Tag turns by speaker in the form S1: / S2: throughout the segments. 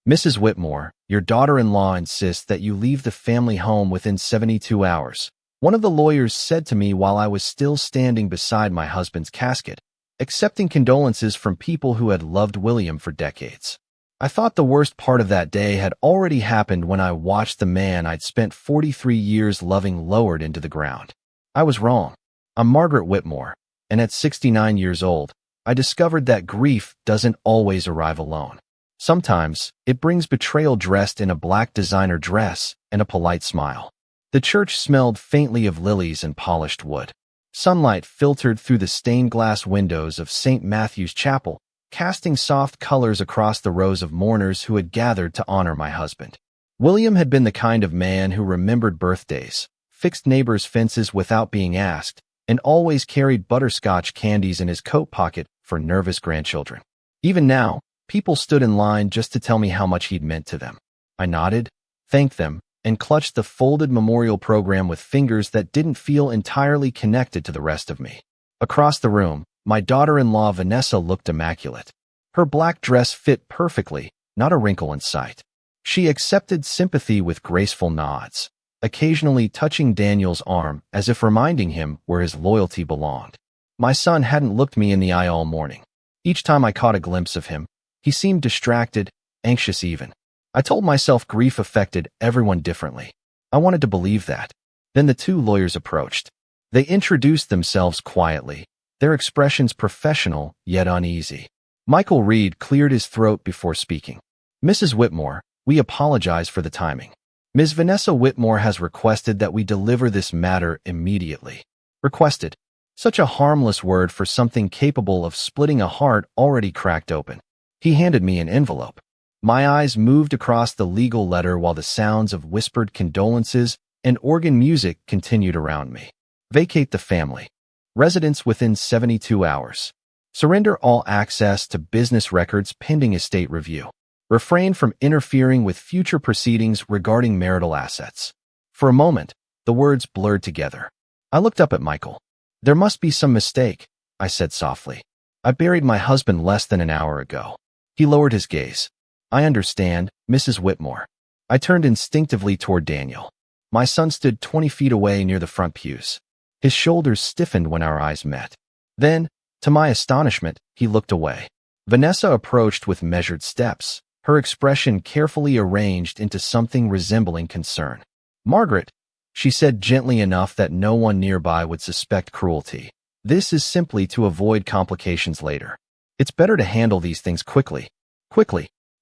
S1: Mrs. Whitmore, your daughter-in-law insists that you leave the family home within 72 hours. One of the lawyers said to me while I was still standing beside my husband's casket, accepting condolences from people who had loved William for decades. I thought the worst part of that day had already happened when I watched the man I'd spent 43 years loving lowered into the ground. I was wrong. I'm Margaret Whitmore, and at 69 years old, I discovered that grief doesn't always arrive alone. Sometimes, it brings betrayal dressed in a black designer dress and a polite smile. The church smelled faintly of lilies and polished wood. Sunlight filtered through the stained glass windows of St. Matthew's Chapel, casting soft colors across the rows of mourners who had gathered to honor my husband. William had been the kind of man who remembered birthdays, fixed neighbors' fences without being asked, and always carried butterscotch candies in his coat pocket for nervous grandchildren. Even now, people stood in line just to tell me how much he'd meant to them. I nodded, thanked them, and clutched the folded memorial program with fingers that didn't feel entirely connected to the rest of me. Across the room, my daughter-in-law Vanessa looked immaculate. Her black dress fit perfectly, not a wrinkle in sight. She accepted sympathy with graceful nods, occasionally touching Daniel's arm as if reminding him where his loyalty belonged. My son hadn't looked me in the eye all morning. Each time I caught a glimpse of him, he seemed distracted, anxious even. I told myself grief affected everyone differently. I wanted to believe that. Then the two lawyers approached. They introduced themselves quietly, their expressions professional yet uneasy. Michael Reed cleared his throat before speaking. Mrs. Whitmore, we apologize for the timing. Ms. Vanessa Whitmore has requested that we deliver this matter immediately. Requested. Such a harmless word for something capable of splitting a heart already cracked open. He handed me an envelope. My eyes moved across the legal letter while the sounds of whispered condolences and organ music continued around me. Vacate the family. Residence within 72 hours. Surrender all access to business records pending estate review. Refrain from interfering with future proceedings regarding marital assets. For a moment, the words blurred together. I looked up at Michael. There must be some mistake, I said softly. I buried my husband less than an hour ago. He lowered his gaze. I understand, Mrs. Whitmore. I turned instinctively toward Daniel. My son stood 20 feet away near the front pews. His shoulders stiffened when our eyes met. Then, to my astonishment, he looked away. Vanessa approached with measured steps, her expression carefully arranged into something resembling concern. Margaret, she said gently enough that no one nearby would suspect cruelty. This is simply to avoid complications later. It's better to handle these things quickly,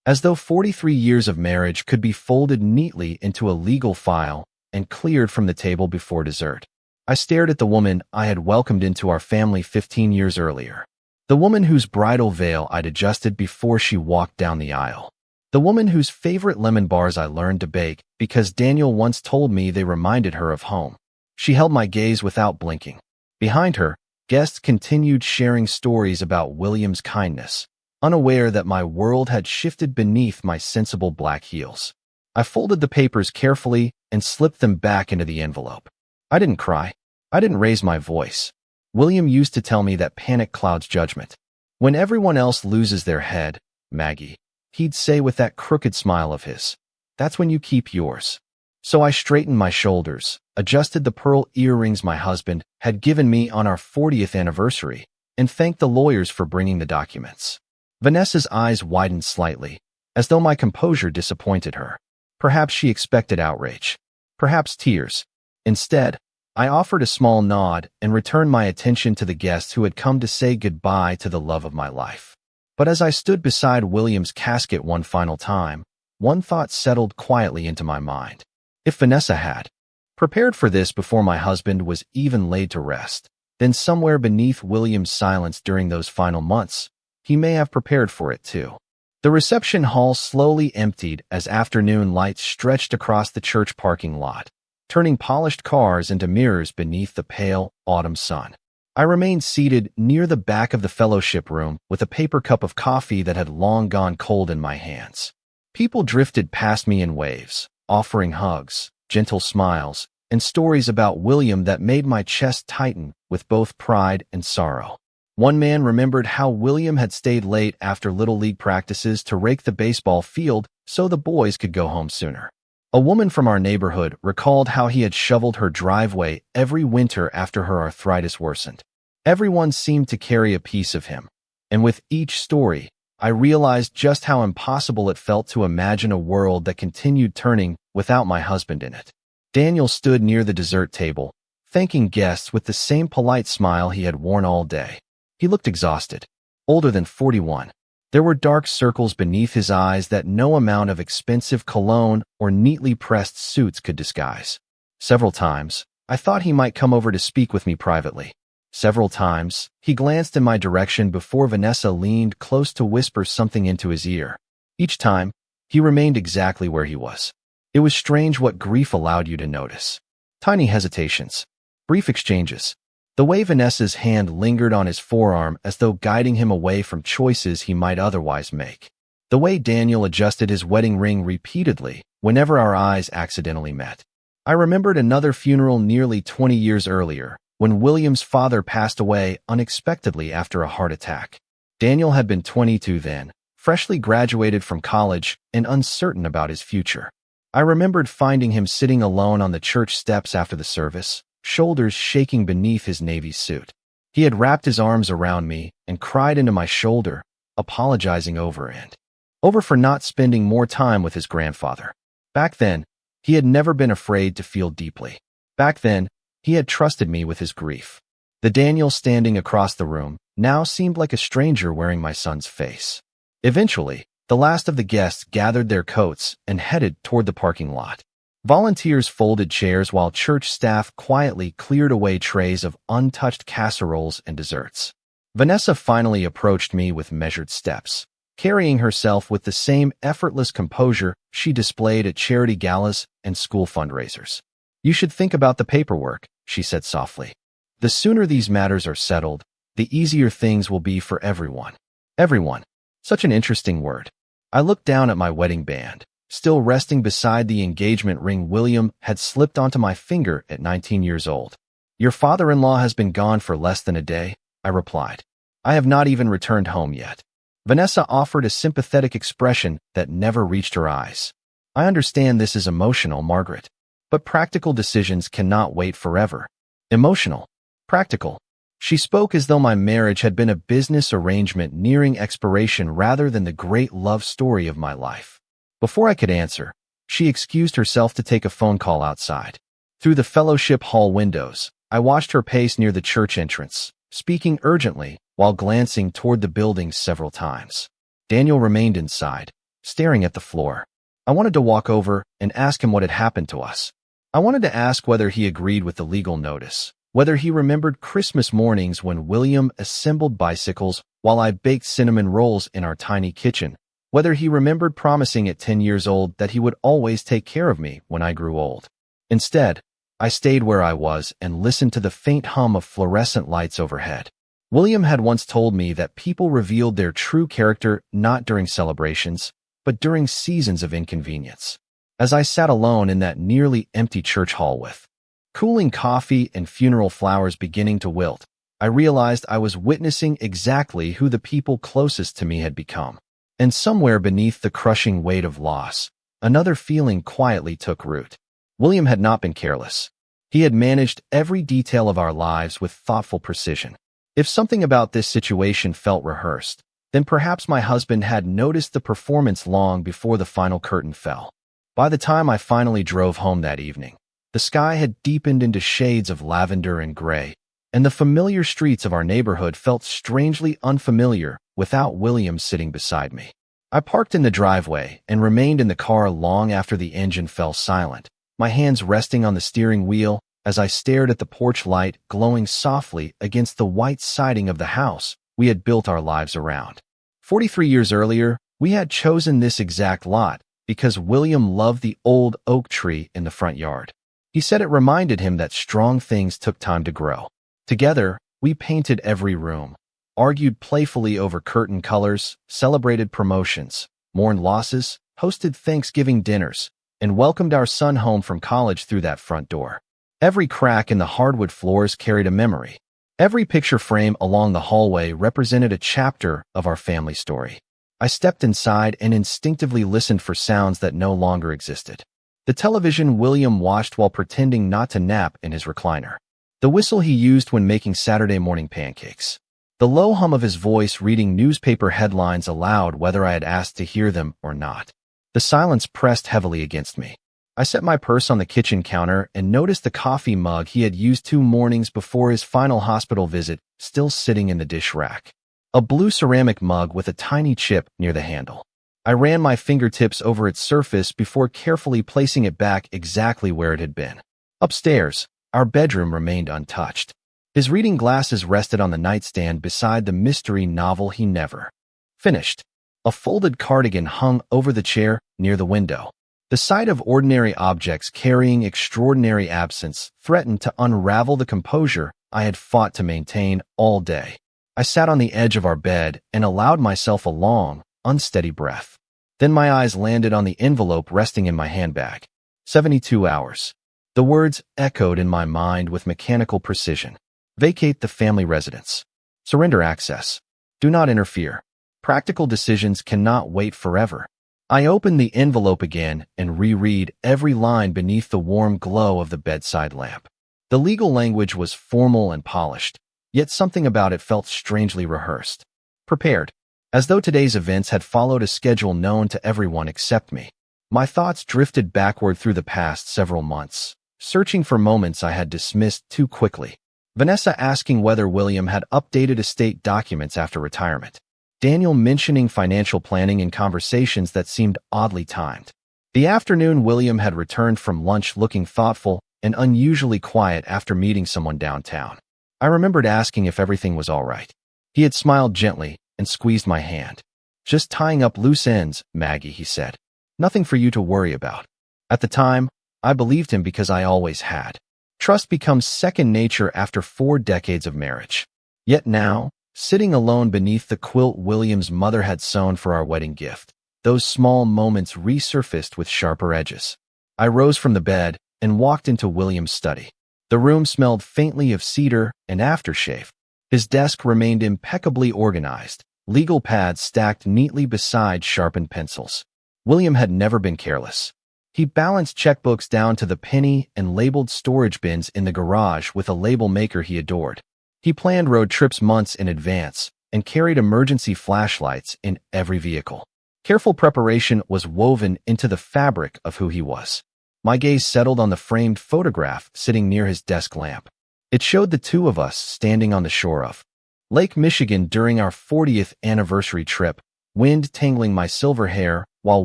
S1: as though 43 years of marriage could be folded neatly into a legal file and cleared from the table before dessert. I stared at the woman I had welcomed into our family 15 years earlier. The woman whose bridal veil I'd adjusted before she walked down the aisle. The woman whose favorite lemon bars I learned to bake because Daniel once told me they reminded her of home. She held my gaze without blinking. Behind her, guests continued sharing stories about William's kindness, unaware that my world had shifted beneath my sensible black heels. I folded the papers carefully and slipped them back into the envelope. I didn't cry. I didn't raise my voice. William used to tell me that panic clouds judgment. When everyone else loses their head, Maggie, he'd say with that crooked smile of his, that's when you keep yours. So I straightened my shoulders, adjusted the pearl earrings my husband had given me on our 40th anniversary, and thanked the lawyers for bringing the documents. Vanessa's eyes widened slightly, as though my composure disappointed her. Perhaps she expected outrage. Perhaps tears. Instead, I offered a small nod and returned my attention to the guests who had come to say goodbye to the love of my life. But as I stood beside William's casket one final time, one thought settled quietly into my mind. If Vanessa had prepared for this before my husband was even laid to rest, then somewhere beneath William's silence during those final months, he may have prepared for it too. The reception hall slowly emptied as afternoon lights stretched across the church parking lot, turning polished cars into mirrors beneath the pale autumn sun. I remained seated near the back of the fellowship room with a paper cup of coffee that had long gone cold in my hands. People drifted past me in waves, offering hugs, gentle smiles, and stories about William that made my chest tighten with both pride and sorrow. One man remembered how William had stayed late after Little League practices to rake the baseball field so the boys could go home sooner. A woman from our neighborhood recalled how he had shoveled her driveway every winter after her arthritis worsened. Everyone seemed to carry a piece of him, and with each story, I realized just how impossible it felt to imagine a world that continued turning without my husband in it. Daniel stood near the dessert table, thanking guests with the same polite smile he had worn all day. He looked exhausted, older than 41. There were dark circles beneath his eyes that no amount of expensive cologne or neatly pressed suits could disguise. Several times, I thought he might come over to speak with me privately. Several times, he glanced in my direction before Vanessa leaned close to whisper something into his ear. Each time, he remained exactly where he was. It was strange what grief allowed you to notice. Tiny hesitations, brief exchanges. The way Vanessa's hand lingered on his forearm as though guiding him away from choices he might otherwise make. The way Daniel adjusted his wedding ring repeatedly whenever our eyes accidentally met. I remembered another funeral nearly 20 years earlier, when William's father passed away unexpectedly after a heart attack. Daniel had been 22 then, freshly graduated from college and uncertain about his future. I remembered finding him sitting alone on the church steps after the service, shoulders shaking beneath his navy suit. He had wrapped his arms around me and cried into my shoulder, apologizing over for not spending more time with his grandfather. Back then, he had never been afraid to feel deeply. Back then, he had trusted me with his grief. The Daniel standing across the room now seemed like a stranger wearing my son's face. Eventually, the last of the guests gathered their coats and headed toward the parking lot. Volunteers folded chairs while church staff quietly cleared away trays of untouched casseroles and desserts. Vanessa finally approached me with measured steps, carrying herself with the same effortless composure she displayed at charity galas and school fundraisers. "You should think about the paperwork," she said softly. "The sooner these matters are settled, the easier things will be for everyone." Everyone. Such an interesting word. I looked down at my wedding band, still resting beside the engagement ring William had slipped onto my finger at 19 years old. "Your father-in-law has been gone for less than a day," I replied. "I have not even returned home yet." Vanessa offered a sympathetic expression that never reached her eyes. "I understand this is emotional, Margaret. But practical decisions cannot wait forever." Emotional. Practical. She spoke as though my marriage had been a business arrangement nearing expiration rather than the great love story of my life. Before I could answer, she excused herself to take a phone call outside. Through the fellowship hall windows, I watched her pace near the church entrance, speaking urgently while glancing toward the building several times. Daniel remained inside, staring at the floor. I wanted to walk over and ask him what had happened to us. I wanted to ask whether he agreed with the legal notice, whether he remembered Christmas mornings when William assembled bicycles while I baked cinnamon rolls in our tiny kitchen, whether he remembered promising at 10 years old that he would always take care of me when I grew old. Instead, I stayed where I was and listened to the faint hum of fluorescent lights overhead. William had once told me that people revealed their true character not during celebrations, but during seasons of inconvenience. As I sat alone in that nearly empty church hall with cooling coffee and funeral flowers beginning to wilt, I realized I was witnessing exactly who the people closest to me had become. And somewhere beneath the crushing weight of loss, another feeling quietly took root. William had not been careless. He had managed every detail of our lives with thoughtful precision. If something about this situation felt rehearsed, then perhaps my husband had noticed the performance long before the final curtain fell. By the time I finally drove home that evening, the sky had deepened into shades of lavender and gray, and the familiar streets of our neighborhood felt strangely unfamiliar without William sitting beside me. I parked in the driveway and remained in the car long after the engine fell silent, my hands resting on the steering wheel as I stared at the porch light glowing softly against the white siding of the house we had built our lives around. 43 years earlier, we had chosen this exact lot because William loved the old oak tree in the front yard. He said it reminded him that strong things took time to grow. Together, we painted every room, argued playfully over curtain colors, celebrated promotions, mourned losses, hosted Thanksgiving dinners, and welcomed our son home from college through that front door. Every crack in the hardwood floors carried a memory. Every picture frame along the hallway represented a chapter of our family story. I stepped inside and instinctively listened for sounds that no longer existed. The television William watched while pretending not to nap in his recliner. The whistle he used when making Saturday morning pancakes. The low hum of his voice reading newspaper headlines aloud whether I had asked to hear them or not. The silence pressed heavily against me. I set my purse on the kitchen counter and noticed the coffee mug he had used 2 mornings before his final hospital visit still sitting in the dish rack. A blue ceramic mug with a tiny chip near the handle. I ran my fingertips over its surface before carefully placing it back exactly where it had been. Upstairs, our bedroom remained untouched. His reading glasses rested on the nightstand beside the mystery novel he never finished. A folded cardigan hung over the chair near the window. The sight of ordinary objects carrying extraordinary absence threatened to unravel the composure I had fought to maintain all day. I sat on the edge of our bed and allowed myself a long, unsteady breath. Then my eyes landed on the envelope resting in my handbag. 72 hours. The words echoed in my mind with mechanical precision. Vacate the family residence. Surrender access. Do not interfere. Practical decisions cannot wait forever. I opened the envelope again and reread every line beneath the warm glow of the bedside lamp. The legal language was formal and polished, yet something about it felt strangely rehearsed. Prepared. As though today's events had followed a schedule known to everyone except me. My thoughts drifted backward through the past several months, searching for moments I had dismissed too quickly. Vanessa asking whether William had updated estate documents after retirement. Daniel mentioning financial planning in conversations that seemed oddly timed. The afternoon William had returned from lunch looking thoughtful and unusually quiet after meeting someone downtown. I remembered asking if everything was all right. He had smiled gently and squeezed my hand. Just tying up loose ends, Maggie, he said. Nothing for you to worry about. At the time, I believed him because I always had. Trust becomes second nature after 4 decades of marriage. Yet now, sitting alone beneath the quilt William's mother had sewn for our wedding gift, those small moments resurfaced with sharper edges. I rose from the bed and walked into William's study. The room smelled faintly of cedar and aftershave. His desk remained impeccably organized, legal pads stacked neatly beside sharpened pencils. William had never been careless. He balanced checkbooks down to the penny and labeled storage bins in the garage with a label maker he adored. He planned road trips months in advance and carried emergency flashlights in every vehicle. Careful preparation was woven into the fabric of who he was. My gaze settled on the framed photograph sitting near his desk lamp. It showed the 2 of us standing on the shore of Lake Michigan during our 40th anniversary trip, wind tangling my silver hair while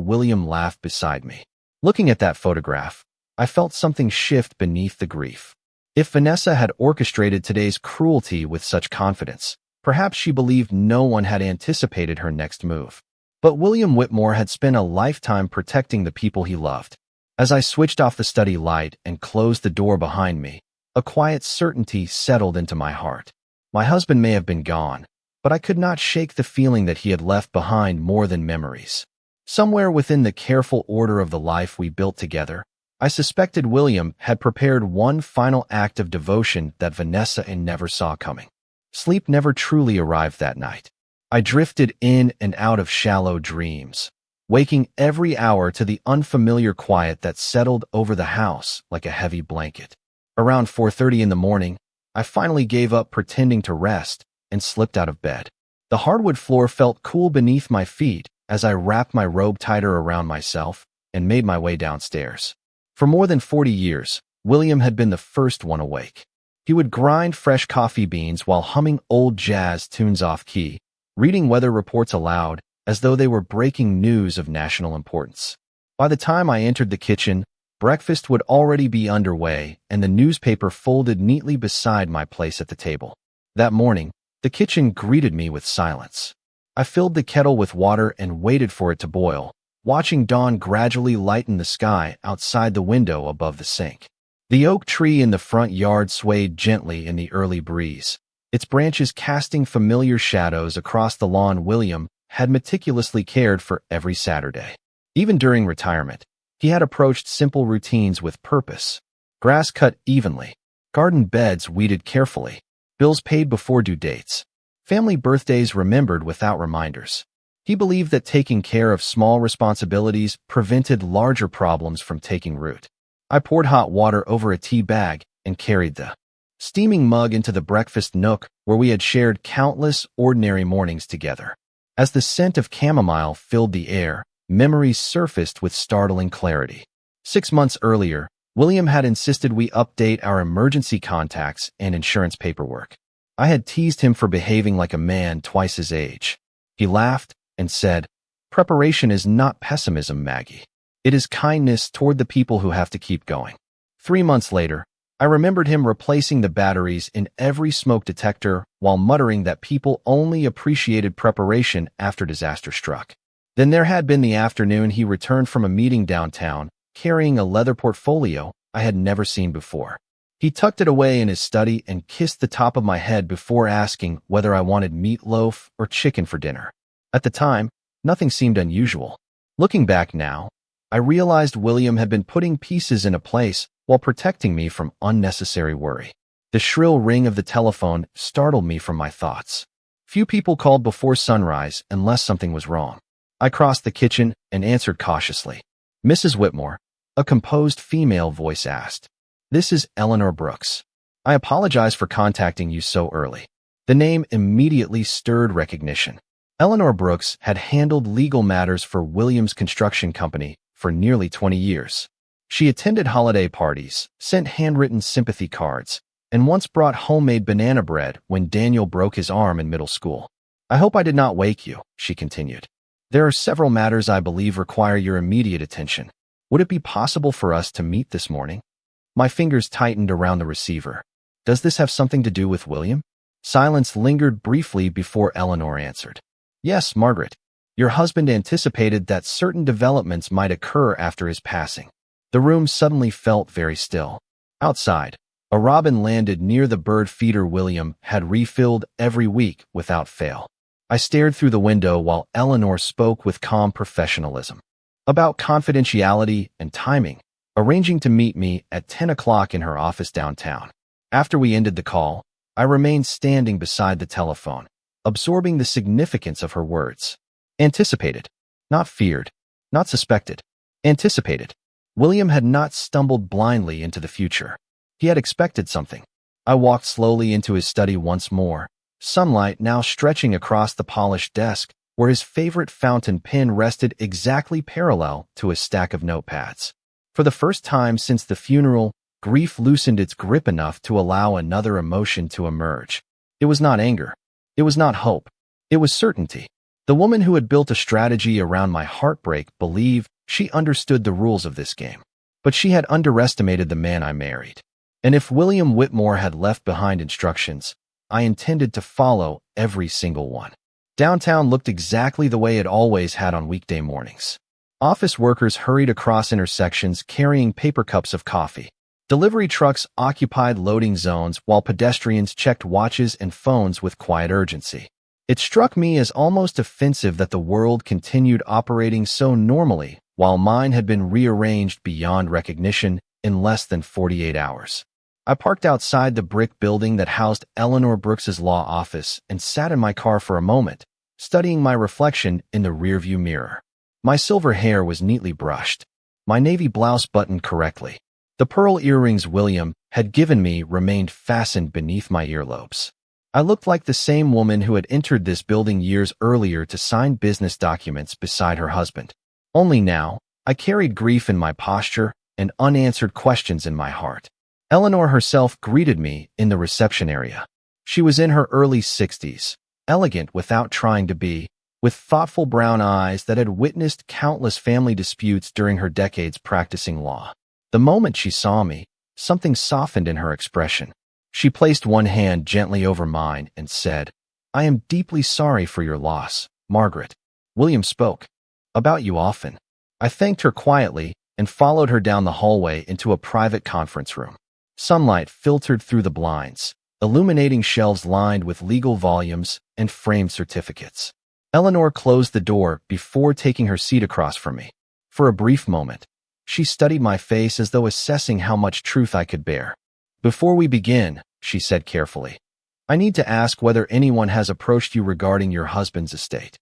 S1: William laughed beside me. Looking at that photograph, I felt something shift beneath the grief. If Vanessa had orchestrated today's cruelty with such confidence, perhaps she believed no one had anticipated her next move. But William Whitmore had spent a lifetime protecting the people he loved. As I switched off the study light and closed the door behind me, a quiet certainty settled into my heart. My husband may have been gone, but I could not shake the feeling that he had left behind more than memories. Somewhere within the careful order of the life we built together, I suspected William had prepared one final act of devotion that Vanessa never saw coming. Sleep never truly arrived that night. I drifted in and out of shallow dreams, waking every hour to the unfamiliar quiet that settled over the house like a heavy blanket. Around 4:30 in the morning, I finally gave up pretending to rest and slipped out of bed. The hardwood floor felt cool beneath my feet as I wrapped my robe tighter around myself and made my way downstairs. For more than 40 years, William had been the first one awake. He would grind fresh coffee beans while humming old jazz tunes off-key, reading weather reports aloud as though they were breaking news of national importance. By the time I entered the kitchen, breakfast would already be underway and the newspaper folded neatly beside my place at the table. That morning, the kitchen greeted me with silence. I filled the kettle with water and waited for it to boil, watching dawn gradually lighten the sky outside the window above the sink. The oak tree in the front yard swayed gently in the early breeze, its branches casting familiar shadows across the lawn William had meticulously cared for every Saturday. Even during retirement, he had approached simple routines with purpose. Grass cut evenly, garden beds weeded carefully, bills paid before due dates, family birthdays remembered without reminders. He believed that taking care of small responsibilities prevented larger problems from taking root. I poured hot water over a tea bag and carried the steaming mug into the breakfast nook where we had shared countless ordinary mornings together. As the scent of chamomile filled the air, memories surfaced with startling clarity. 6 months earlier, William had insisted we update our emergency contacts and insurance paperwork. I had teased him for behaving like a man twice his age. He laughed and said, "Preparation is not pessimism, Maggie. It is kindness toward the people who have to keep going." 3 months later, I remembered him replacing the batteries in every smoke detector while muttering that people only appreciated preparation after disaster struck. Then there had been the afternoon he returned from a meeting downtown, carrying a leather portfolio I had never seen before. He tucked it away in his study and kissed the top of my head before asking whether I wanted meatloaf or chicken for dinner. At the time, nothing seemed unusual. Looking back now, I realized William had been putting pieces into place while protecting me from unnecessary worry. The shrill ring of the telephone startled me from my thoughts. Few people called before sunrise unless something was wrong. I crossed the kitchen and answered cautiously. "Mrs. Whitmore," a composed female voice asked. "This is Eleanor Brooks. I apologize for contacting you so early." The name immediately stirred recognition. Eleanor Brooks had handled legal matters for Williams Construction Company for nearly 20 years. She attended holiday parties, sent handwritten sympathy cards, and once brought homemade banana bread when Daniel broke his arm in middle school. "I hope I did not wake you," she continued. "There are several matters I believe require your immediate attention. Would it be possible for us to meet this morning?" My fingers tightened around the receiver. "Does this have something to do with William?" Silence lingered briefly before Eleanor answered. "Yes, Margaret. Your husband anticipated that certain developments might occur after his passing." The room suddenly felt very still. Outside, a robin landed near the bird feeder William had refilled every week without fail. I stared through the window while Eleanor spoke with calm professionalism about confidentiality and timing, arranging to meet me at 10 o'clock in her office downtown. After we ended the call, I remained standing beside the telephone, absorbing the significance of her words. Anticipated, not feared, not suspected. Anticipated. William had not stumbled blindly into the future. He had expected something. I walked slowly into his study once more, sunlight now stretching across the polished desk where his favorite fountain pen rested exactly parallel to a stack of notepads. For the first time since the funeral, grief loosened its grip enough to allow another emotion to emerge. It was not anger. It was not hope. It was certainty. The woman who had built a strategy around my heartbreak believed she understood the rules of this game. But she had underestimated the man I married. And if William Whitmore had left behind instructions, I intended to follow every single one. Downtown looked exactly the way it always had on weekday mornings. Office workers hurried across intersections carrying paper cups of coffee. Delivery trucks occupied loading zones while pedestrians checked watches and phones with quiet urgency. It struck me as almost offensive that the world continued operating so normally while mine had been rearranged beyond recognition in less than 48 hours. I parked outside the brick building that housed Eleanor Brooks's law office and sat in my car for a moment, studying my reflection in the rearview mirror. My silver hair was neatly brushed, my navy blouse buttoned correctly. The pearl earrings William had given me remained fastened beneath my earlobes. I looked like the same woman who had entered this building years earlier to sign business documents beside her husband. Only now, I carried grief in my posture and unanswered questions in my heart. Eleanor herself greeted me in the reception area. She was in her early 60s, elegant without trying to be, with thoughtful brown eyes that had witnessed countless family disputes during her decades practicing law. The moment she saw me, something softened in her expression. She placed one hand gently over mine and said, "I am deeply sorry for your loss, Margaret." William spoke about you often. I thanked her quietly and followed her down the hallway into a private conference room. Sunlight filtered through the blinds, illuminating shelves lined with legal volumes and framed certificates. Eleanor closed the door before taking her seat across from me. For a brief moment, she studied my face as though assessing how much truth I could bear. "Before we begin," she said carefully, "I need to ask whether anyone has approached you regarding your husband's estate."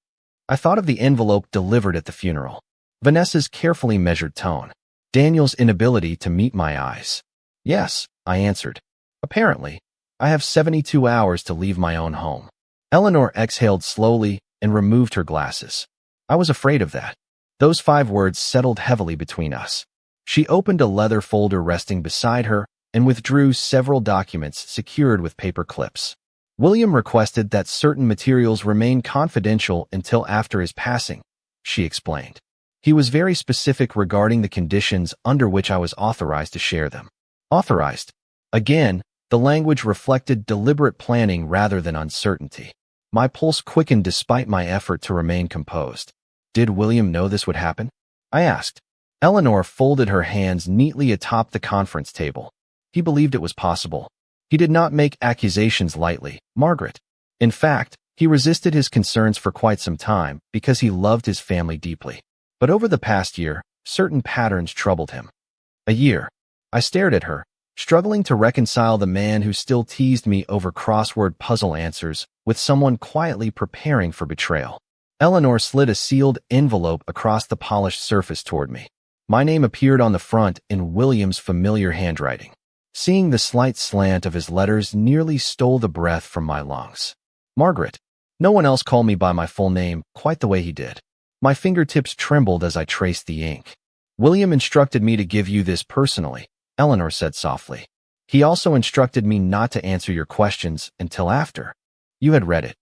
S1: I thought of the envelope delivered at the funeral, Vanessa's carefully measured tone, Daniel's inability to meet my eyes. Yes, I answered. Apparently, I have 72 hours to leave my own home. Eleanor exhaled slowly and removed her glasses. I was afraid of that. Those 5 words settled heavily between us. She opened a leather folder resting beside her and withdrew several documents secured with paper clips. William requested that certain materials remain confidential until after his passing, she explained. He was very specific regarding the conditions under which I was authorized to share them. Authorized. Again, the language reflected deliberate planning rather than uncertainty. My pulse quickened despite my effort to remain composed. Did William know this would happen? I asked. Eleanor folded her hands neatly atop the conference table. He believed it was possible. He did not make accusations lightly, Margaret. In fact, he resisted his concerns for quite some time because he loved his family deeply. But over the past year, certain patterns troubled him. A year. I stared at her, struggling to reconcile the man who still teased me over crossword puzzle answers with someone quietly preparing for betrayal. Eleanor slid a sealed envelope across the polished surface toward me. My name appeared on the front in William's familiar handwriting. Seeing the slight slant of his letters nearly stole the breath from my lungs. Margaret. No one else called me by my full name quite the way he did. My fingertips trembled as I traced the ink. William instructed me to give you this personally, Eleanor said softly. He also instructed me not to answer your questions until after you had read it.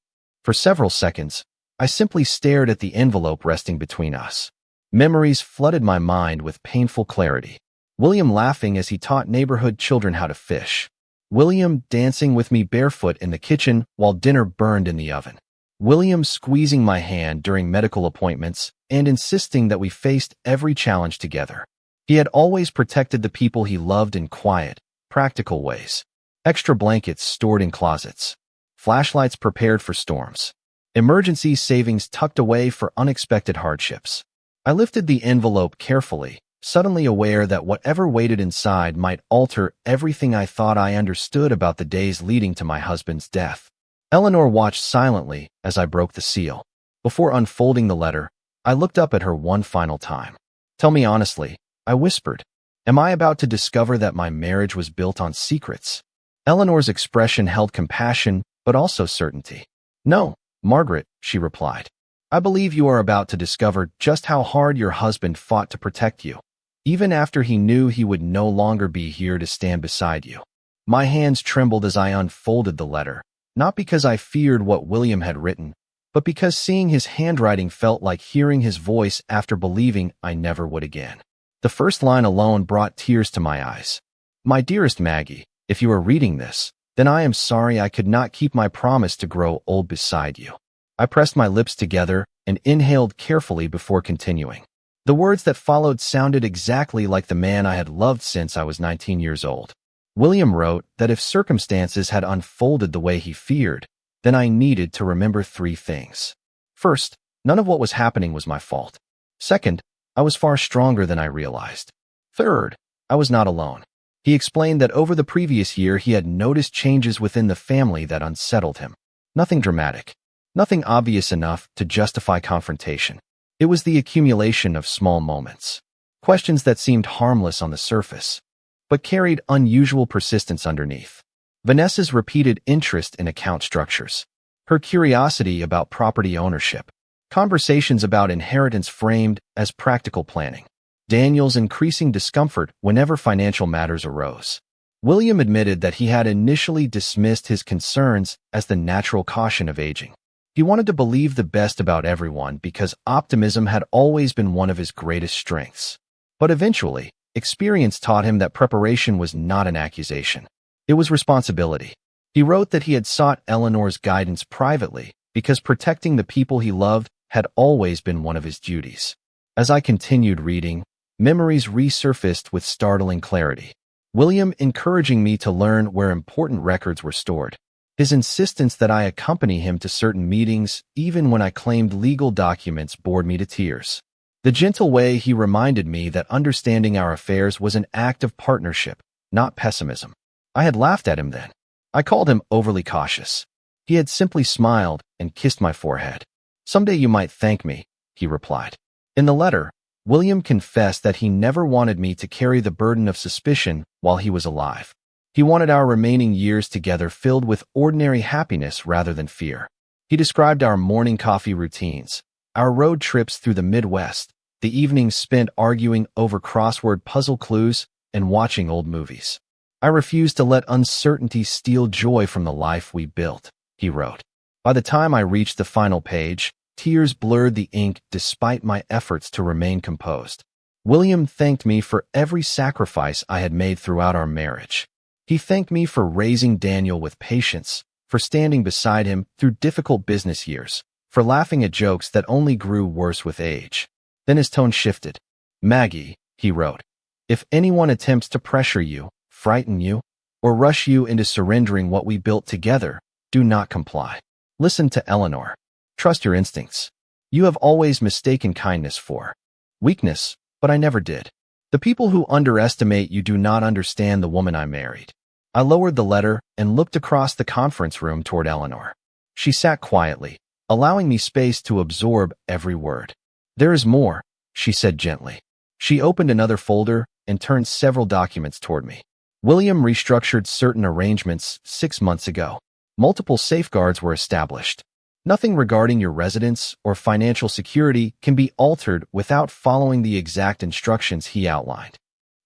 S1: For several seconds, I simply stared at the envelope resting between us. Memories flooded my mind with painful clarity. William laughing as he taught neighborhood children how to fish. William dancing with me barefoot in the kitchen while dinner burned in the oven. William squeezing my hand during medical appointments and insisting that we faced every challenge together. He had always protected the people he loved in quiet, practical ways. Extra blankets stored in closets. Flashlights prepared for storms. Emergency savings tucked away for unexpected hardships. I lifted the envelope carefully, suddenly aware that whatever waited inside might alter everything I thought I understood about the days leading to my husband's death. Eleanor watched silently as I broke the seal. Before unfolding the letter, I looked up at her one final time. Tell me honestly, I whispered. Am I about to discover that my marriage was built on secrets? Eleanor's expression held compassion, but also certainty. No, Margaret, she replied. I believe you are about to discover just how hard your husband fought to protect you, even after he knew he would no longer be here to stand beside you. My hands trembled as I unfolded the letter, not because I feared what William had written, but because seeing his handwriting felt like hearing his voice after believing I never would again. The first line alone brought tears to my eyes. My dearest Maggie, if you are reading this, then I am sorry I could not keep my promise to grow old beside you. I pressed my lips together and inhaled carefully before continuing. The words that followed sounded exactly like the man I had loved since I was 19 years old. William wrote that if circumstances had unfolded the way he feared, then I needed to remember 3 things. First, none of what was happening was my fault. Second, I was far stronger than I realized. Third, I was not alone. He explained that over the previous year he had noticed changes within the family that unsettled him. Nothing dramatic. Nothing obvious enough to justify confrontation. It was the accumulation of small moments. Questions that seemed harmless on the surface, but carried unusual persistence underneath. Vanessa's repeated interest in account structures. Her curiosity about property ownership. Conversations about inheritance framed as practical planning. Daniel's increasing discomfort whenever financial matters arose. William admitted that he had initially dismissed his concerns as the natural caution of aging. He wanted to believe the best about everyone because optimism had always been one of his greatest strengths. But eventually, experience taught him that preparation was not an accusation. It was responsibility. He wrote that he had sought Eleanor's guidance privately because protecting the people he loved had always been one of his duties. As I continued reading, memories resurfaced with startling clarity. William encouraging me to learn where important records were stored. His insistence that I accompany him to certain meetings, even when I claimed legal documents, bored me to tears. The gentle way he reminded me that understanding our affairs was an act of partnership, not pessimism. I had laughed at him then. I called him overly cautious. He had simply smiled and kissed my forehead. Someday you might thank me, he replied. In the letter, William confessed that he never wanted me to carry the burden of suspicion while he was alive. He wanted our remaining years together filled with ordinary happiness rather than fear. He described our morning coffee routines, our road trips through the Midwest, the evenings spent arguing over crossword puzzle clues and watching old movies. I refused to let uncertainty steal joy from the life we built, he wrote. By the time I reached the final page, tears blurred the ink despite my efforts to remain composed. William thanked me for every sacrifice I had made throughout our marriage. He thanked me for raising Daniel with patience, for standing beside him through difficult business years, for laughing at jokes that only grew worse with age. Then his tone shifted. Maggie, he wrote, if anyone attempts to pressure you, frighten you, or rush you into surrendering what we built together, do not comply. Listen to Eleanor. Trust your instincts. You have always mistaken kindness for weakness, but I never did. The people who underestimate you do not understand the woman I married. I lowered the letter and looked across the conference room toward Eleanor. She sat quietly, allowing me space to absorb every word. There is more, she said gently. She opened another folder and turned several documents toward me. William restructured certain arrangements 6 months ago. Multiple safeguards were established. Nothing regarding your residence or financial security can be altered without following the exact instructions he outlined.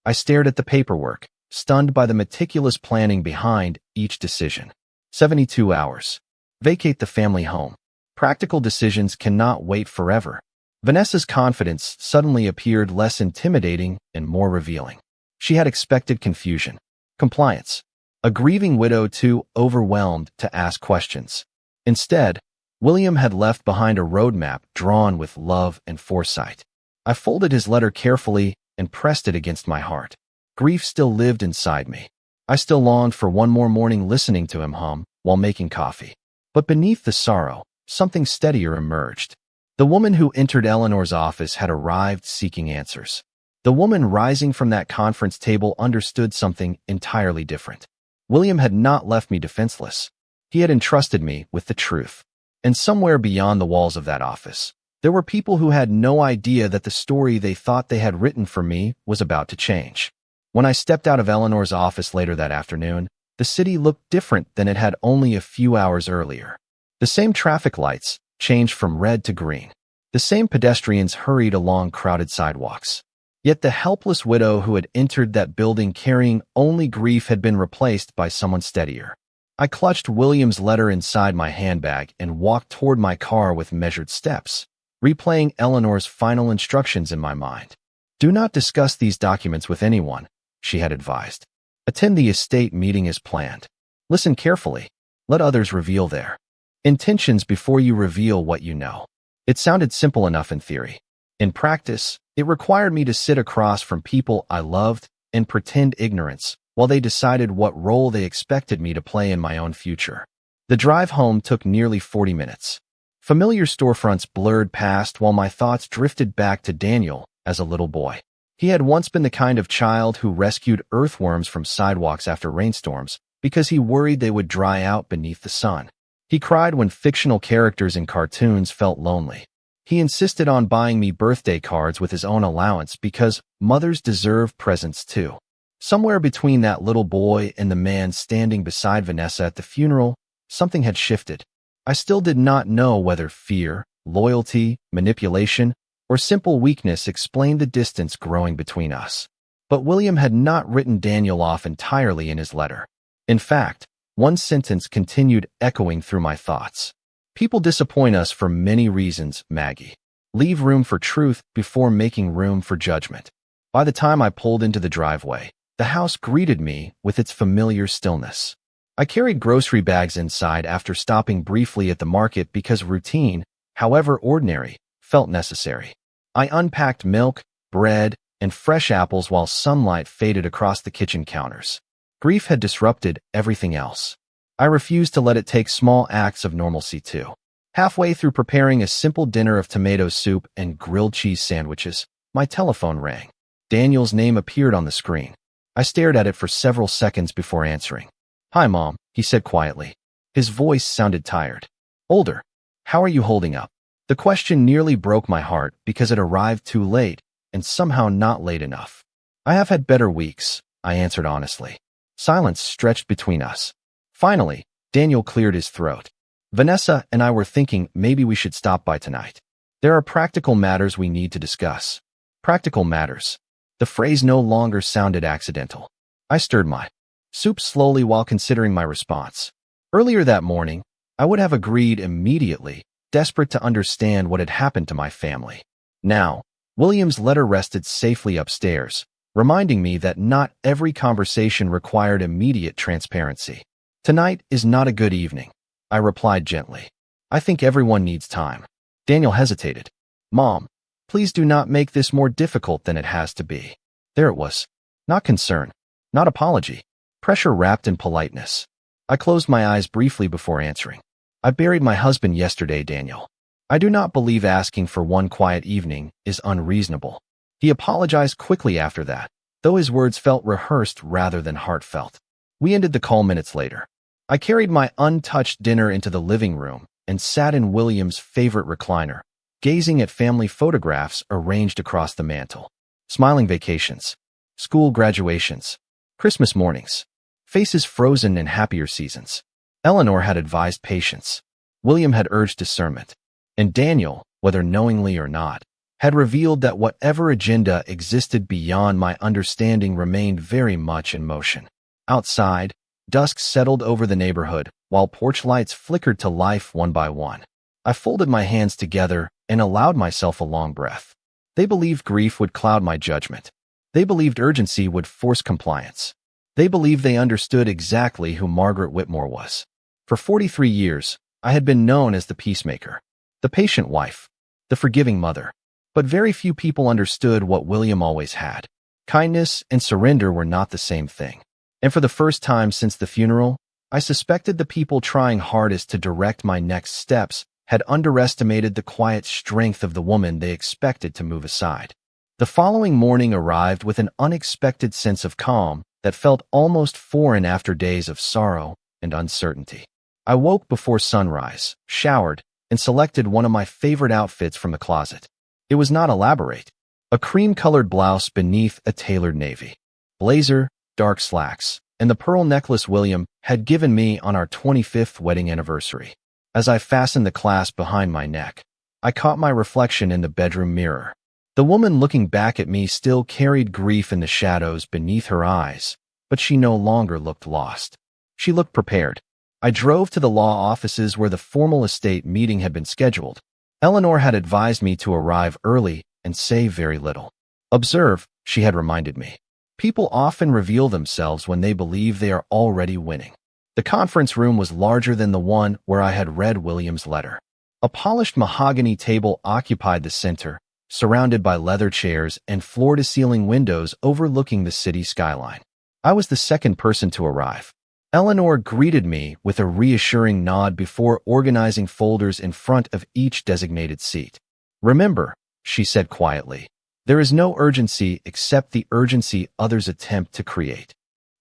S1: I stared at the paperwork, stunned by the meticulous planning behind each decision. 72 hours. Vacate the family home. Practical decisions cannot wait forever. Vanessa's confidence suddenly appeared less intimidating and more revealing. She had expected confusion. Compliance. A grieving widow too overwhelmed to ask questions. Instead, William had left behind a roadmap drawn with love and foresight. I folded his letter carefully and pressed it against my heart. Grief still lived inside me. I still longed for one more morning listening to him hum while making coffee. But beneath the sorrow, something steadier emerged. The woman who entered Eleanor's office had arrived seeking answers. The woman rising from that conference table understood something entirely different. William had not left me defenseless. He had entrusted me with the truth. And somewhere beyond the walls of that office, there were people who had no idea that the story they thought they had written for me was about to change. When I stepped out of Eleanor's office later that afternoon, the city looked different than it had only a few hours earlier. The same traffic lights changed from red to green. The same pedestrians hurried along crowded sidewalks. Yet the helpless widow who had entered that building carrying only grief had been replaced by someone steadier. I clutched William's letter inside my handbag and walked toward my car with measured steps, replaying Eleanor's final instructions in my mind. Do not discuss these documents with anyone, she had advised. Attend the estate meeting as planned. Listen carefully. Let others reveal their intentions before you reveal what you know. It sounded simple enough in theory. In practice, it required me to sit across from people I loved and pretend ignorance, while they decided what role they expected me to play in my own future. The drive home took nearly 40 minutes. Familiar storefronts blurred past while my thoughts drifted back to Daniel as a little boy. He had once been the kind of child who rescued earthworms from sidewalks after rainstorms because he worried they would dry out beneath the sun. He cried when fictional characters in cartoons felt lonely. He insisted on buying me birthday cards with his own allowance because mothers deserve presents too. Somewhere between that little boy and the man standing beside Vanessa at the funeral, something had shifted. I still did not know whether fear, loyalty, manipulation, or simple weakness explained the distance growing between us. But William had not written Daniel off entirely in his letter. In fact, one sentence continued echoing through my thoughts. People disappoint us for many reasons, Maggie. Leave room for truth before making room for judgment. By the time I pulled into the driveway, the house greeted me with its familiar stillness. I carried grocery bags inside after stopping briefly at the market because routine, however ordinary, felt necessary. I unpacked milk, bread, and fresh apples while sunlight faded across the kitchen counters. Grief had disrupted everything else. I refused to let it take small acts of normalcy too. Halfway through preparing a simple dinner of tomato soup and grilled cheese sandwiches, my telephone rang. Daniel's name appeared on the screen. I stared at it for several seconds before answering. Hi, Mom, he said quietly. His voice sounded tired. Older. How are you holding up? The question nearly broke my heart because it arrived too late and somehow not late enough. I have had better weeks, I answered honestly. Silence stretched between us. Finally, Daniel cleared his throat. Vanessa and I were thinking maybe we should stop by tonight. There are practical matters we need to discuss. Practical matters. The phrase no longer sounded accidental. I stirred my soup slowly while considering my response. Earlier that morning, I would have agreed immediately, desperate to understand what had happened to my family. Now, William's letter rested safely upstairs, reminding me that not every conversation required immediate transparency. Tonight is not a good evening, I replied gently. I think everyone needs time. Daniel hesitated. Mom, please do not make this more difficult than it has to be. There it was. Not concern, not apology. Pressure wrapped in politeness. I closed my eyes briefly before answering. I buried my husband yesterday, Daniel. I do not believe asking for one quiet evening is unreasonable. He apologized quickly after that, though his words felt rehearsed rather than heartfelt. We ended the call minutes later. I carried my untouched dinner into the living room and sat in William's favorite recliner, gazing at family photographs arranged across the mantel. Smiling vacations, school graduations, Christmas mornings, faces frozen in happier seasons. Eleanor had advised patience. William had urged discernment. And Daniel, whether knowingly or not, had revealed that whatever agenda existed beyond my understanding remained very much in motion. Outside, dusk settled over the neighborhood, while porch lights flickered to life one by one. I folded my hands together and allowed myself a long breath. They believed grief would cloud my judgment. They believed urgency would force compliance. They believed they understood exactly who Margaret Whitmore was. For 43 years, I had been known as the peacemaker, the patient wife, the forgiving mother. But very few people understood what William always had. Kindness and surrender were not the same thing. And for the first time since the funeral, I suspected the people trying hardest to direct my next steps had underestimated the quiet strength of the woman they expected to move aside. The following morning arrived with an unexpected sense of calm that felt almost foreign after days of sorrow and uncertainty. I woke before sunrise, showered, and selected one of my favorite outfits from the closet. It was not elaborate. A cream-colored blouse beneath a tailored navy blazer, dark slacks, and the pearl necklace William had given me on our 25th wedding anniversary. As I fastened the clasp behind my neck, I caught my reflection in the bedroom mirror. The woman looking back at me still carried grief in the shadows beneath her eyes, but she no longer looked lost. She looked prepared. I drove to the law offices where the formal estate meeting had been scheduled. Eleanor had advised me to arrive early and say very little. Observe, she had reminded me. People often reveal themselves when they believe they are already winning. The conference room was larger than the one where I had read William's letter. A polished mahogany table occupied the center, surrounded by leather chairs and floor-to-ceiling windows overlooking the city skyline. I was the second person to arrive. Eleanor greeted me with a reassuring nod before organizing folders in front of each designated seat. Remember, she said quietly, there is no urgency except the urgency others attempt to create.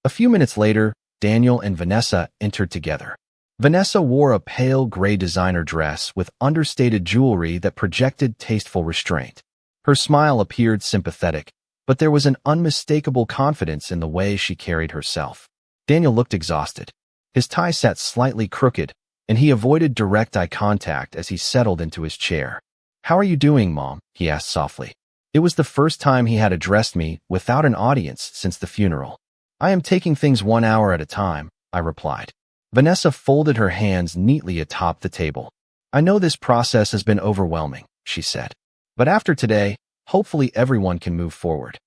S1: A few minutes later, Daniel and Vanessa entered together. Vanessa wore a pale gray designer dress with understated jewelry that projected tasteful restraint. Her smile appeared sympathetic, but there was an unmistakable confidence in the way she carried herself. Daniel looked exhausted. His tie sat slightly crooked, and he avoided direct eye contact as he settled into his chair. "How are you doing, Mom?" he asked softly. It was the first time he had addressed me without an audience since the funeral. "I am taking things 1 hour at a time," I replied. Vanessa folded her hands neatly atop the table. "I know this process has been overwhelming," she said. "But after today, hopefully everyone can move forward."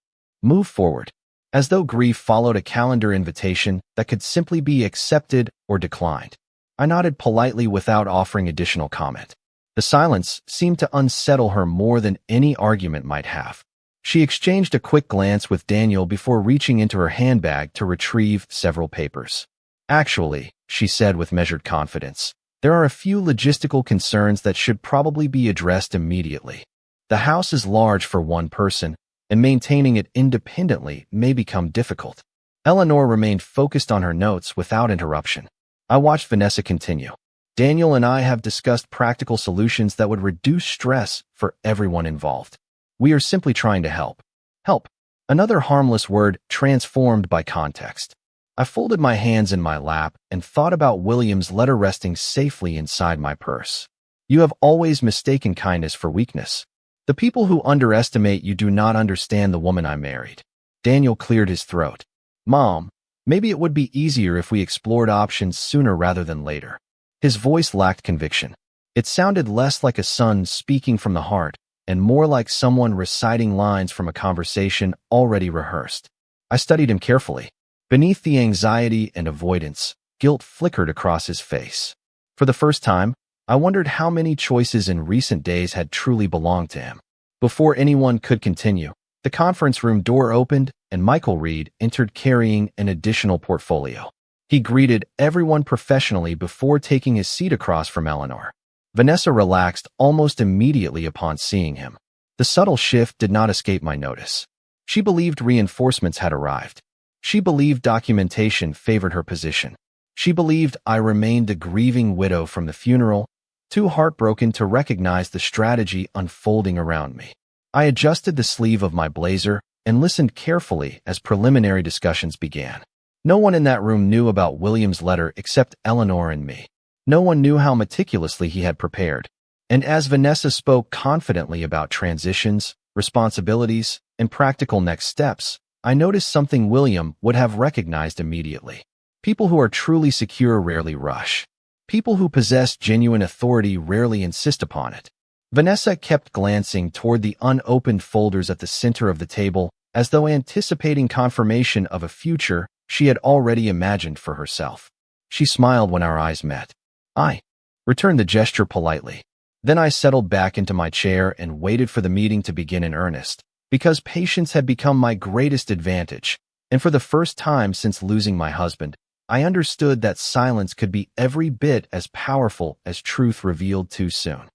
S1: Move forward. As though grief followed a calendar invitation that could simply be accepted or declined. I nodded politely without offering additional comment. The silence seemed to unsettle her more than any argument might have. She exchanged a quick glance with Daniel before reaching into her handbag to retrieve several papers. "Actually," she said with measured confidence, "there are a few logistical concerns that should probably be addressed immediately. The house is large for one person, and maintaining it independently may become difficult." Eleanor remained focused on her notes without interruption. I watched Vanessa continue. Daniel and I have discussed practical solutions that would reduce stress for everyone involved. We are simply trying to help. Help. Another harmless word transformed by context. I folded my hands in my lap and thought about William's letter resting safely inside my purse. You have always mistaken kindness for weakness. The people who underestimate you do not understand the woman I married. Daniel cleared his throat. Mom, maybe it would be easier if we explored options sooner rather than later. His voice lacked conviction. It sounded less like a son speaking from the heart and more like someone reciting lines from a conversation already rehearsed. I studied him carefully. Beneath the anxiety and avoidance, guilt flickered across his face. For the first time, I wondered how many choices in recent days had truly belonged to him. Before anyone could continue, the conference room door opened and Michael Reed entered carrying an additional portfolio. He greeted everyone professionally before taking his seat across from Eleanor. Vanessa relaxed almost immediately upon seeing him. The subtle shift did not escape my notice. She believed reinforcements had arrived. She believed documentation favored her position. She believed I remained a grieving widow from the funeral, too heartbroken to recognize the strategy unfolding around me. I adjusted the sleeve of my blazer and listened carefully as preliminary discussions began. No one in that room knew about William's letter except Eleanor and me. No one knew how meticulously he had prepared. And as Vanessa spoke confidently about transitions, responsibilities, and practical next steps, I noticed something William would have recognized immediately. People who are truly secure rarely rush. People who possess genuine authority rarely insist upon it. Vanessa kept glancing toward the unopened folders at the center of the table, as though anticipating confirmation of a future she had already imagined for herself. She smiled when our eyes met. I returned the gesture politely. Then I settled back into my chair and waited for the meeting to begin in earnest, because patience had become my greatest advantage, and for the first time since losing my husband, I understood that silence could be every bit as powerful as truth revealed too soon.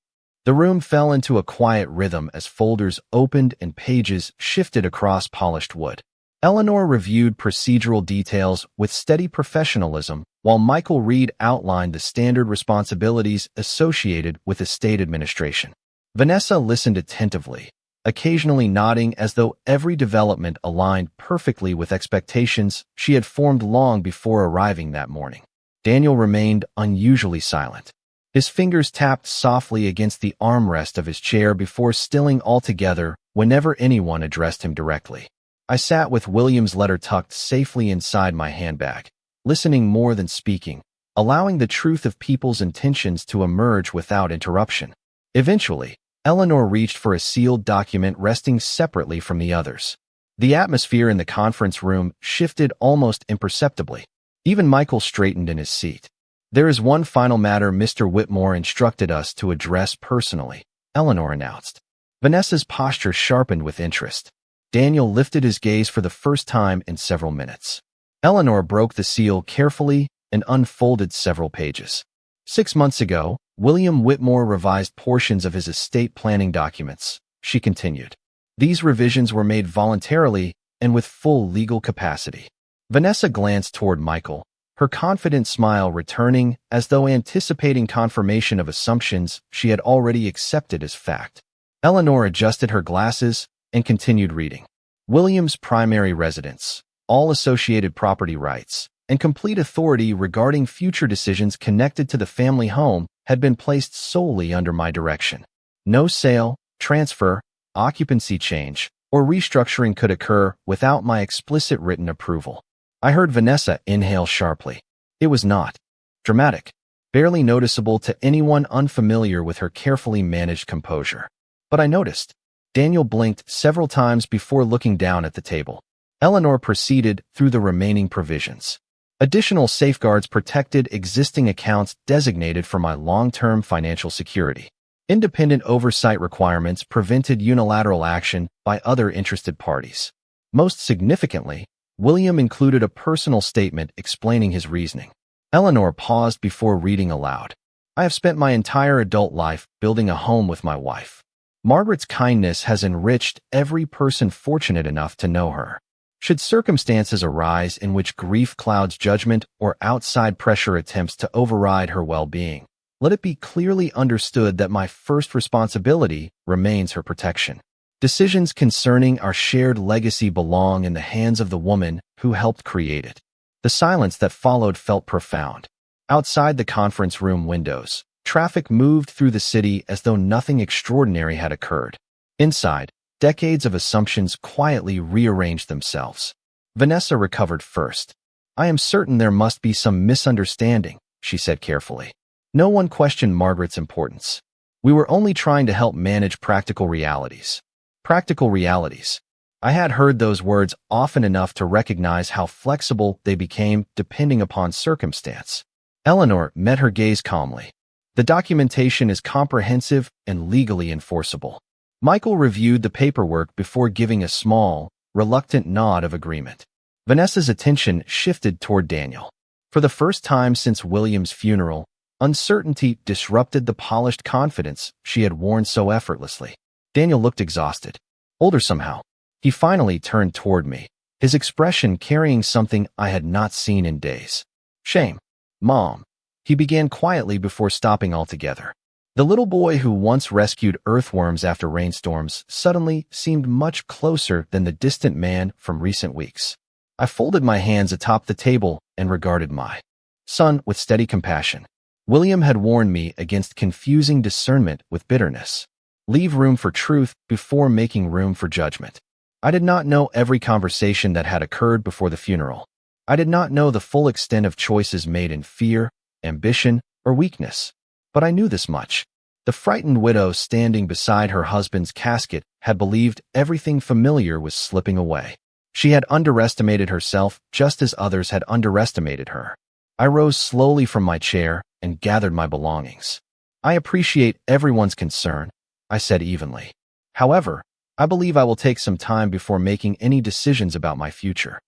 S1: The room fell into a quiet rhythm as folders opened and pages shifted across polished wood. Eleanor reviewed procedural details with steady professionalism, while Michael Reed outlined the standard responsibilities associated with estate administration. Vanessa listened attentively, occasionally nodding as though every development aligned perfectly with expectations she had formed long before arriving that morning. Daniel remained unusually silent. His fingers tapped softly against the armrest of his chair before stilling altogether whenever anyone addressed him directly. I sat with William's letter tucked safely inside my handbag, listening more than speaking, allowing the truth of people's intentions to emerge without interruption. Eventually, Eleanor reached for a sealed document resting separately from the others. The atmosphere in the conference room shifted almost imperceptibly. Even Michael straightened in his seat. There is one final matter Mr. Whitmore instructed us to address personally, Eleanor announced. Vanessa's posture sharpened with interest. Daniel lifted his gaze for the first time in several minutes. Eleanor broke the seal carefully and unfolded several pages. 6 months ago, William Whitmore revised portions of his estate planning documents, she continued. These revisions were made voluntarily and with full legal capacity. Vanessa glanced toward Michael, her confident smile returning as though anticipating confirmation of assumptions she had already accepted as fact. Eleanor adjusted her glasses and continued reading. William's primary residence, all associated property rights, and complete authority regarding future decisions connected to the family home had been placed solely under my direction. No sale, transfer, occupancy change, or restructuring could occur without my explicit written approval. I heard Vanessa inhale sharply. It was not dramatic, barely noticeable to anyone unfamiliar with her carefully managed composure. But I noticed. Daniel blinked several times before looking down at the table. Eleanor proceeded through the remaining provisions. Additional safeguards protected existing accounts designated for my long-term financial security. Independent oversight requirements prevented unilateral action by other interested parties. Most significantly, William included a personal statement explaining his reasoning. Eleanor paused before reading aloud. I have spent my entire adult life building a home with my wife. Margaret's kindness has enriched every person fortunate enough to know her. Should circumstances arise in which grief clouds judgment or outside pressure attempts to override her well-being, let it be clearly understood that my first responsibility remains her protection. Decisions concerning our shared legacy belong in the hands of the woman who helped create it. The silence that followed felt profound. Outside the conference room windows, traffic moved through the city as though nothing extraordinary had occurred. Inside, decades of assumptions quietly rearranged themselves. Vanessa recovered first. "I am certain there must be some misunderstanding," she said carefully. No one questioned Margaret's importance. We were only trying to help manage practical realities. Practical realities. I had heard those words often enough to recognize how flexible they became depending upon circumstance. Eleanor met her gaze calmly. "The documentation is comprehensive and legally enforceable." Michael reviewed the paperwork before giving a small, reluctant nod of agreement. Vanessa's attention shifted toward Daniel. For the first time since William's funeral, uncertainty disrupted the polished confidence she had worn so effortlessly. Daniel looked exhausted, older somehow. He finally turned toward me, his expression carrying something I had not seen in days. "Shame, Mom," he began quietly before stopping altogether. The little boy who once rescued earthworms after rainstorms suddenly seemed much closer than the distant man from recent weeks. I folded my hands atop the table and regarded my son with steady compassion. William had warned me against confusing discernment with bitterness. Leave room for truth before making room for judgment. I did not know every conversation that had occurred before the funeral. I did not know the full extent of choices made in fear, ambition, or weakness. But I knew this much. The frightened widow standing beside her husband's casket had believed everything familiar was slipping away. She had underestimated herself just as others had underestimated her. I rose slowly from my chair and gathered my belongings. "I appreciate everyone's concern," I said evenly. "However, I believe I will take some time before making any decisions about my future."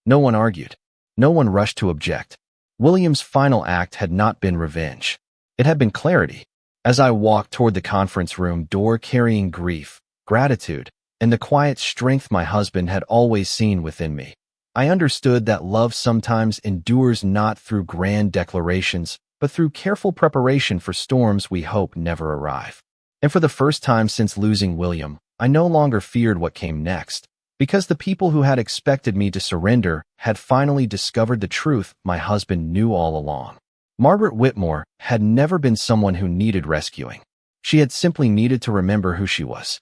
S1: No one argued. No one rushed to object. William's final act had not been revenge. It had been clarity. As I walked toward the conference room door carrying grief, gratitude, and the quiet strength my husband had always seen within me, I understood that love sometimes endures not through grand declarations, but through careful preparation for storms we hope never arrive. And for the first time since losing William, I no longer feared what came next, because the people who had expected me to surrender had finally discovered the truth my husband knew all along. Margaret Whitmore had never been someone who needed rescuing. She had simply needed to remember who she was.